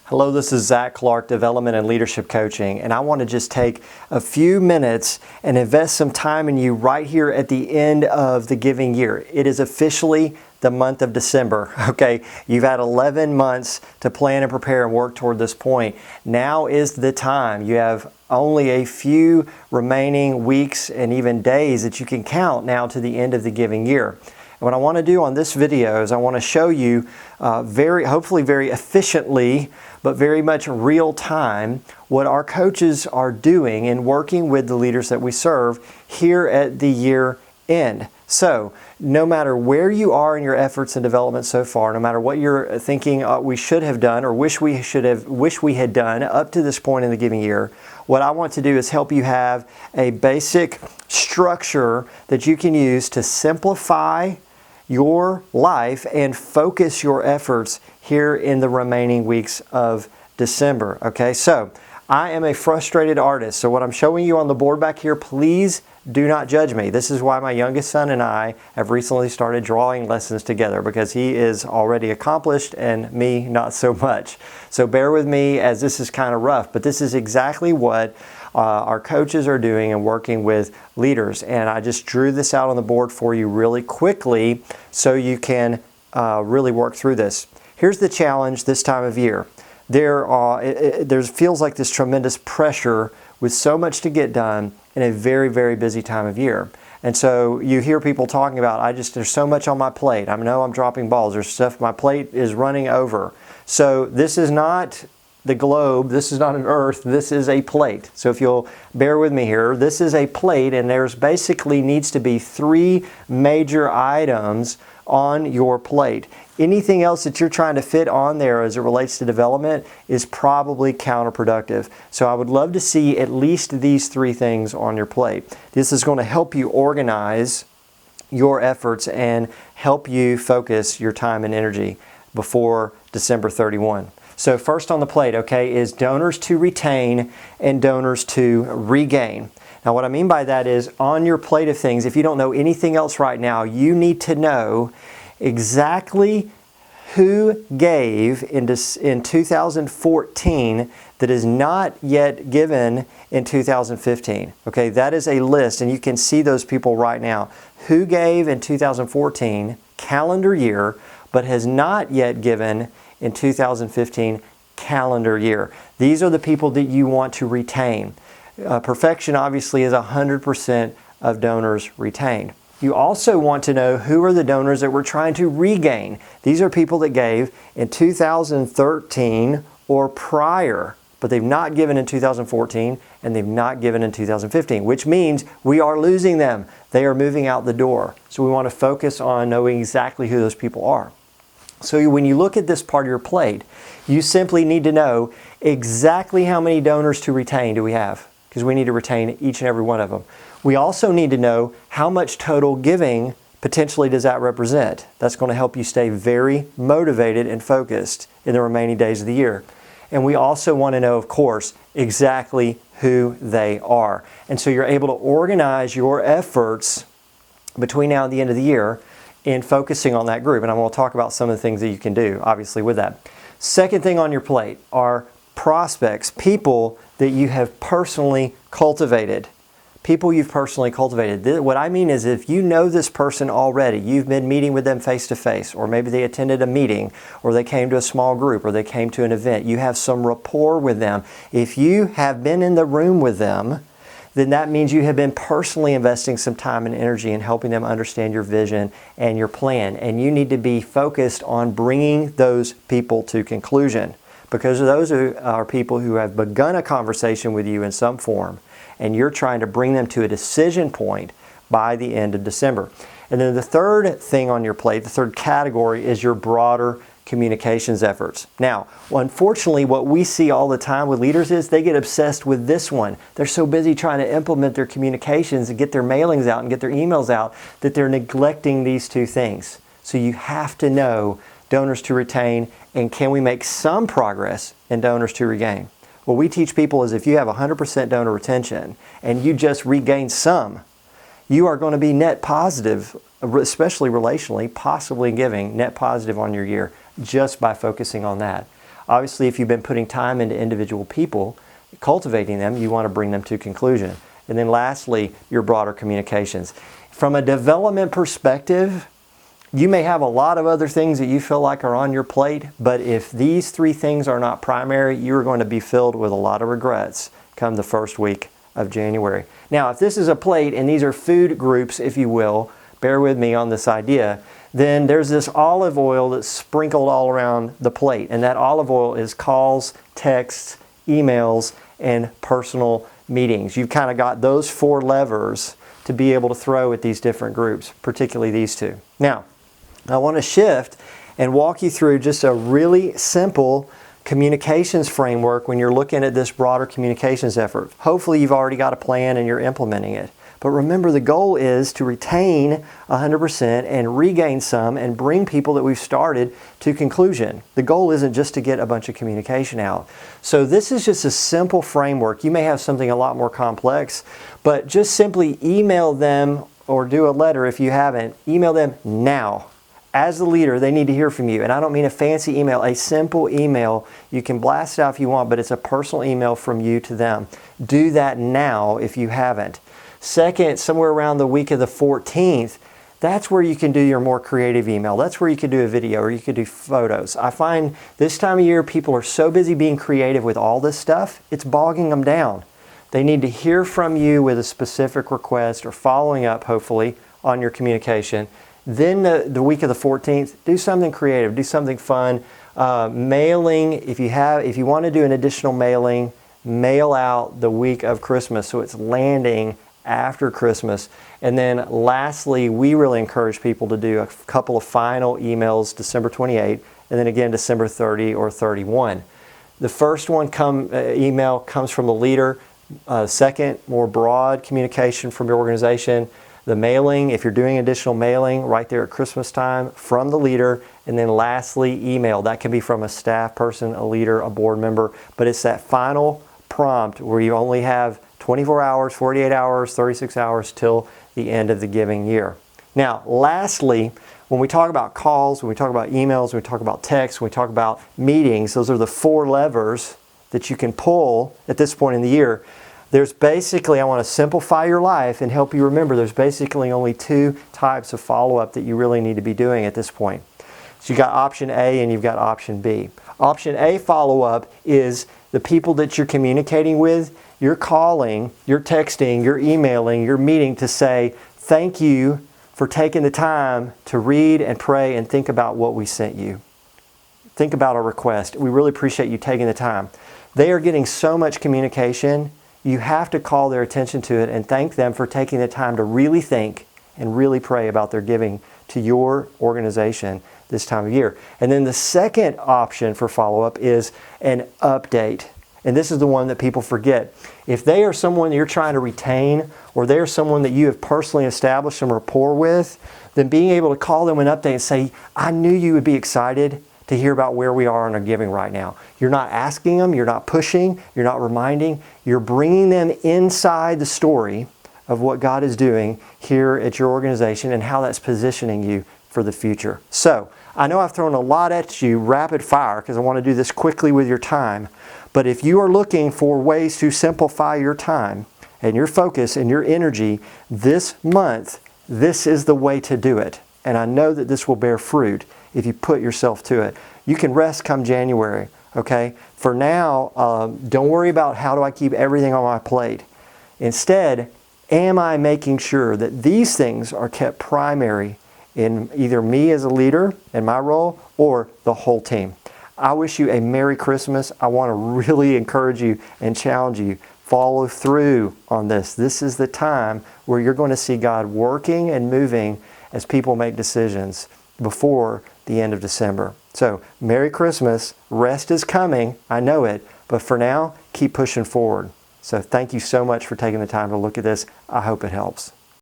Hello, this is Zach Clark, Development and Leadership Coaching, and I want to just take a few minutes and invest some time in you right here at the end of the giving year. It is officially the month of December, okay? You've had 11 months to plan and prepare and work toward this point. Now is the time. You have only a few remaining weeks and even days that you can count now to the end of the giving year. And what I want to do on this video is I want to show you hopefully very efficiently, but very much real time, what our coaches are doing in working with the leaders that we serve here at the year end. So no matter where you are in your efforts and development so far, no matter what you're thinking we should have done or wish we had done up to this point in the giving year, what I want to do is help you have a basic structure that you can use to simplify your life and focus your efforts here in the remaining weeks of December. Okay, so I am a frustrated artist. So what I'm showing you on the board back here, please do not judge me. This is why my youngest son and I have recently started drawing lessons together, because he is already accomplished and me not so much. So bear with me as this is kind of rough, but this is exactly what our coaches are doing and working with leaders. And I just drew this out on the board for you really quickly so you can really work through this. Here's the challenge this time of year. There feels like this tremendous pressure with so much to get done in a very, very busy time of year. And so you hear people talking about, there's so much on my plate. I know I'm dropping balls. There's stuff, my plate is running over. So this is not the globe, this is not an earth, this is a plate. So if you'll bear with me here, this is a plate, and there's basically needs to be 3 major items on your plate. Anything else that you're trying to fit on there as it relates to development is probably counterproductive. So I would love to see at least these 3 things on your plate. This is going to help you organize your efforts and help you focus your time and energy before December 31. So first on the plate, okay, is donors to retain and donors to regain. Now what I mean by that is on your plate of things, if you don't know anything else right now, you need to know exactly who gave in 2014 that is not yet given in 2015. Okay, that is a list, and you can see those people right now. Who gave in 2014, calendar year, but has not yet given in 2015 calendar year. These are the people that you want to retain. Perfection obviously is 100% of donors retained. You also want to know who are the donors that we're trying to regain. These are people that gave in 2013 or prior, but they've not given in 2014 and they've not given in 2015, which means we are losing them. They are moving out the door. So we want to focus on knowing exactly who those people are. So when you look at this part of your plate, you simply need to know exactly how many donors to retain do we have, because we need to retain each and every one of them. We also need to know how much total giving potentially does that represent. That's going to help you stay very motivated and focused in the remaining days of the year. And we also want to know, of course, exactly who they are. And so you're able to organize your efforts between now and the end of the year in focusing on that group. And I'm going to talk about some of the things that you can do, obviously, with that. Second thing on your plate are prospects, people that you have personally cultivated. People you've personally cultivated. What I mean is, if you know this person already, you've been meeting with them face to face, or maybe they attended a meeting, or they came to a small group, or they came to an event, you have some rapport with them. If you have been in the room with them, then that means you have been personally investing some time and energy in helping them understand your vision and your plan. And you need to be focused on bringing those people to conclusion, because those are people who have begun a conversation with you in some form, and you're trying to bring them to a decision point by the end of December. And then the third thing on your plate, the third category, is your broader communications efforts. Now, unfortunately, what we see all the time with leaders is they get obsessed with this one. They're so busy trying to implement their communications and get their mailings out and get their emails out that they're neglecting these 2 things. So you have to know donors to retain, and can we make some progress in donors to regain? What we teach people is if you have 100% donor retention and you just regain some, you are going to be net positive, especially relationally, possibly giving net positive on your year just by focusing on that. Obviously, if you've been putting time into individual people, cultivating them, you want to bring them to conclusion. And then lastly, your broader communications. From a development perspective, you may have a lot of other things that you feel like are on your plate, but if these 3 things are not primary, you're going to be filled with a lot of regrets come the first week of January. Now, if this is a plate and these are food groups, if you will, bear with me on this idea, then there's this olive oil that's sprinkled all around the plate. And that olive oil is calls, texts, emails, and personal meetings. You've kind of got those 4 levers to be able to throw at these different groups, particularly these 2. Now, I want to shift and walk you through just a really simple communications framework when you're looking at this broader communications effort. Hopefully you've already got a plan and you're implementing it. But remember, the goal is to retain 100% and regain some and bring people that we've started to conclusion. The goal isn't just to get a bunch of communication out. So this is just a simple framework. You may have something a lot more complex, but just simply email them or do a letter if you haven't. Email them now. As the leader, they need to hear from you. And I don't mean a fancy email, a simple email. You can blast it out if you want, but it's a personal email from you to them. Do that now if you haven't. Second, somewhere around the week of the 14th, that's where you can do your more creative email. That's where you could do a video or you could do photos. I find this time of year people are so busy being creative with all this stuff, it's bogging them down. They need to hear from you with a specific request or following up, hopefully, on your communication. Then the week of the 14th, do something creative, do something fun. Mailing, if you want to do an additional mailing, mail out the week of Christmas so it's landing after Christmas. And then lastly, we really encourage people to do a couple of final emails December 28 and then again December 30 or 31. The first one email comes from the leader. Second, more broad communication from your organization. The mailing, if you're doing additional mailing right there at Christmas time, from the leader. And then lastly, email. That can be from a staff person, a leader, a board member. But it's that final prompt where you only have 24 hours, 48 hours, 36 hours till the end of the giving year. Now, lastly, when we talk about calls, when we talk about emails, when we talk about texts, when we talk about meetings, those are the 4 levers that you can pull at this point in the year. There's basically, I want to simplify your life and help you remember, there's basically only 2 types of follow-up that you really need to be doing at this point. So you've got option A and you've got option B. Option A follow-up is the people that you're communicating with. You're calling, you're texting, you're emailing, you're meeting to say, thank you for taking the time to read and pray and think about what we sent you. Think about our request. We really appreciate you taking the time. They are getting so much communication, you have to call their attention to it and thank them for taking the time to really think and really pray about their giving to your organization this time of year. And then the second option for follow-up is an update. And this is the one that people forget. If they are someone that you're trying to retain or they're someone that you have personally established some rapport with, then being able to call them an update and say, I knew you would be excited to hear about where we are in our giving right now. You're not asking them, you're not pushing, you're not reminding, you're bringing them inside the story of what God is doing here at your organization and how that's positioning you for the future. So, I know I've thrown a lot at you rapid fire because I want to do this quickly with your time, but if you are looking for ways to simplify your time and your focus and your energy this month, this is the way to do it. And I know that this will bear fruit if you put yourself to it. You can rest come January, okay? For now, don't worry about how do I keep everything on my plate. Instead, am I making sure that these things are kept primary in either me as a leader in my role or the whole team? I wish you a Merry Christmas. I want to really encourage you and challenge you. Follow through on this. This is the time where you're going to see God working and moving as people make decisions before the end of December. So, Merry Christmas. Rest is coming. I know it. But for now, keep pushing forward. So thank you so much for taking the time to look at this. I hope it helps.